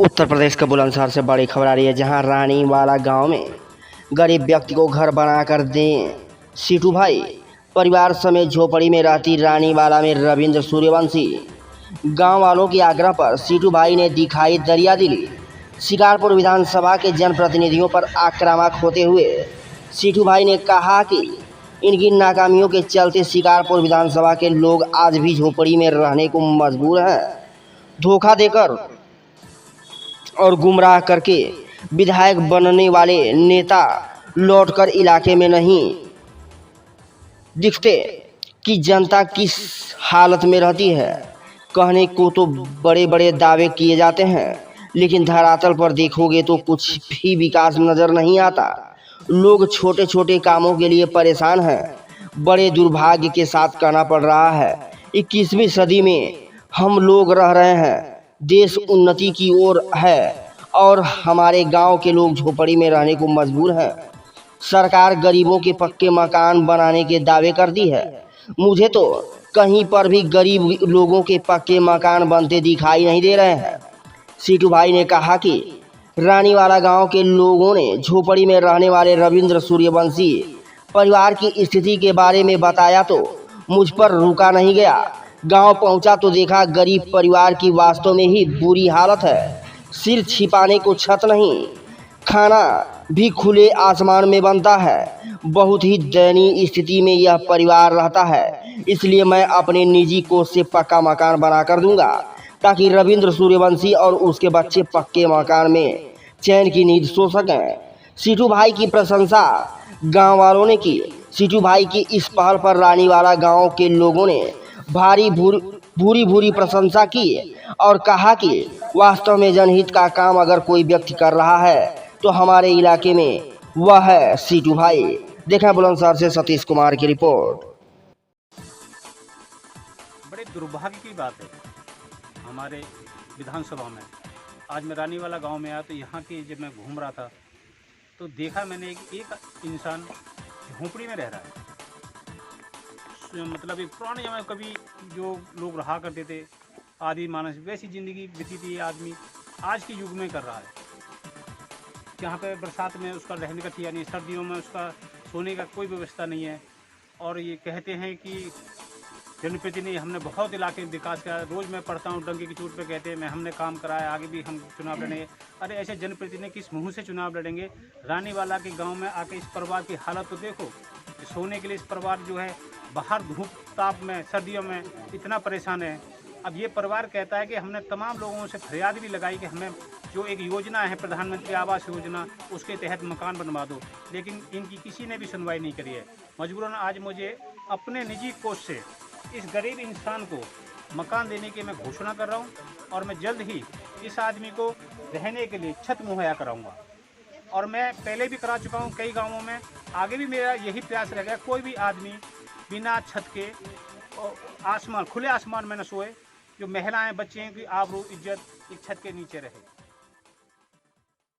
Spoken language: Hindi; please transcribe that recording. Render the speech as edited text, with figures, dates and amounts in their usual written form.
उत्तर प्रदेश के बुलंदशहर से बड़ी खबर आ रही है, जहां रानीवाला गांव में गरीब व्यक्ति को घर बनाकर दें। सीटू भाई परिवार समेत झोपड़ी में रहती रानीवाला में रविंद्र सूर्यवंशी गांव वालों के आग्रह पर सीटू भाई ने दिखाई दरियादिली। शिकारपुर विधानसभा के जनप्रतिनिधियों पर आक्रामक होते हुए सीटू भाई ने कहा कि इनकी नाकामियों के चलते शिकारपुर विधानसभा के लोग आज भी झोपड़ी में रहने को मजबूर हैं। धोखा देकर और गुमराह करके विधायक बनने वाले नेता लौटकर इलाके में नहीं दिखते कि जनता किस हालत में रहती है। कहने को तो बड़े बड़े दावे किए जाते हैं, लेकिन धरातल पर देखोगे तो कुछ भी विकास नजर नहीं आता। लोग छोटे छोटे कामों के लिए परेशान हैं। बड़े दुर्भाग्य के साथ कहना पड़ रहा है, 21वीं सदी में हम लोग रह रहे हैं। देश उन्नति की ओर है और हमारे गांव के लोग झोपड़ी में रहने को मजबूर हैं। सरकार गरीबों के पक्के मकान बनाने के दावे करती है। मुझे तो कहीं पर भी गरीब लोगों के पक्के मकान बनते दिखाई नहीं दे रहे हैं। सीटू भाई ने कहा कि रानीवाला गांव के लोगों ने झोपड़ी में रहने वाले रविंद्र सूर्यवंशी परिवार की स्थिति के बारे में बताया तो मुझ पर रुका नहीं गया। गांव पहुंचा तो देखा गरीब परिवार की वास्तव में ही बुरी हालत है। सिर छिपाने को छत नहीं, खाना भी खुले आसमान में बनता है। बहुत ही दयनीय स्थिति में यह परिवार रहता है। इसलिए मैं अपने निजी कोष से पक्का मकान बना कर दूंगा, ताकि रविंद्र सूर्यवंशी और उसके बच्चे पक्के मकान में चैन की नींद सो सकें। सीटू भाई की प्रशंसा गांव वालों ने की। सीटू भाई की इस पहल पर रानीवाला गांव के लोगों ने भूरी प्रशंसा की और कहा कि वास्तव में जनहित का काम अगर कोई व्यक्ति कर रहा है तो हमारे इलाके में वह है सीटू भाई। देखा बुलंदशहर से सतीश कुमार की रिपोर्ट। बड़े दुर्भाग्य की बात है हमारे विधानसभा में। आज मैं रानीवाला गांव में आया तो यहाँ की जब मैं घूम रहा था तो देखा मैंने एक इंसान झोंपड़ी में रह रहा है। मतलब एक पुराने जमाने कभी जो लोग रहा करते थे आदि मानस, वैसी ज़िंदगी बीती थी आदमी आज के युग में कर रहा है। जहाँ पे बरसात में उसका रहने का ठिकाना नहीं, सर्दियों में उसका सोने का कोई व्यवस्था नहीं है। और ये कहते हैं कि जनप्रतिनिधि हमने बहुत इलाके में विकास किया। रोज़ मैं पढ़ता हूँ डंके की चोट पे कहते हैं हमने काम कराया, आगे भी हम चुनाव लड़ेंगे। अरे ऐसे जनप्रतिनिधि किस मुँह से चुनाव लड़ेंगे? रानीवाला के गाँव में आके इस परिवार की हालत तो देखो। सोने के लिए इस परिवार जो है बाहर धूप ताप में सर्दियों में इतना परेशान है। अब ये परिवार कहता है कि हमने तमाम लोगों से फरियाद भी लगाई कि हमें जो एक योजना है प्रधानमंत्री आवास योजना, उसके तहत मकान बनवा दो, लेकिन इनकी किसी ने भी सुनवाई नहीं करी है। मजबूरन आज मुझे अपने निजी कोष से इस गरीब इंसान को मकान देने की मैं घोषणा कर रहा हूँ और मैं जल्द ही इस आदमी को रहने के लिए छत मुहैया कराऊँगा। और मैं पहले भी करा चुका हूँ कई गाँवों में, आगे भी मेरा यही प्रयास रहेगा। कोई भी आदमी बिना छत के आसमान खुले आसमान में न सोए। जो महिलाएं बच्चे की आबरू इज्जत एक छत के नीचे रहे।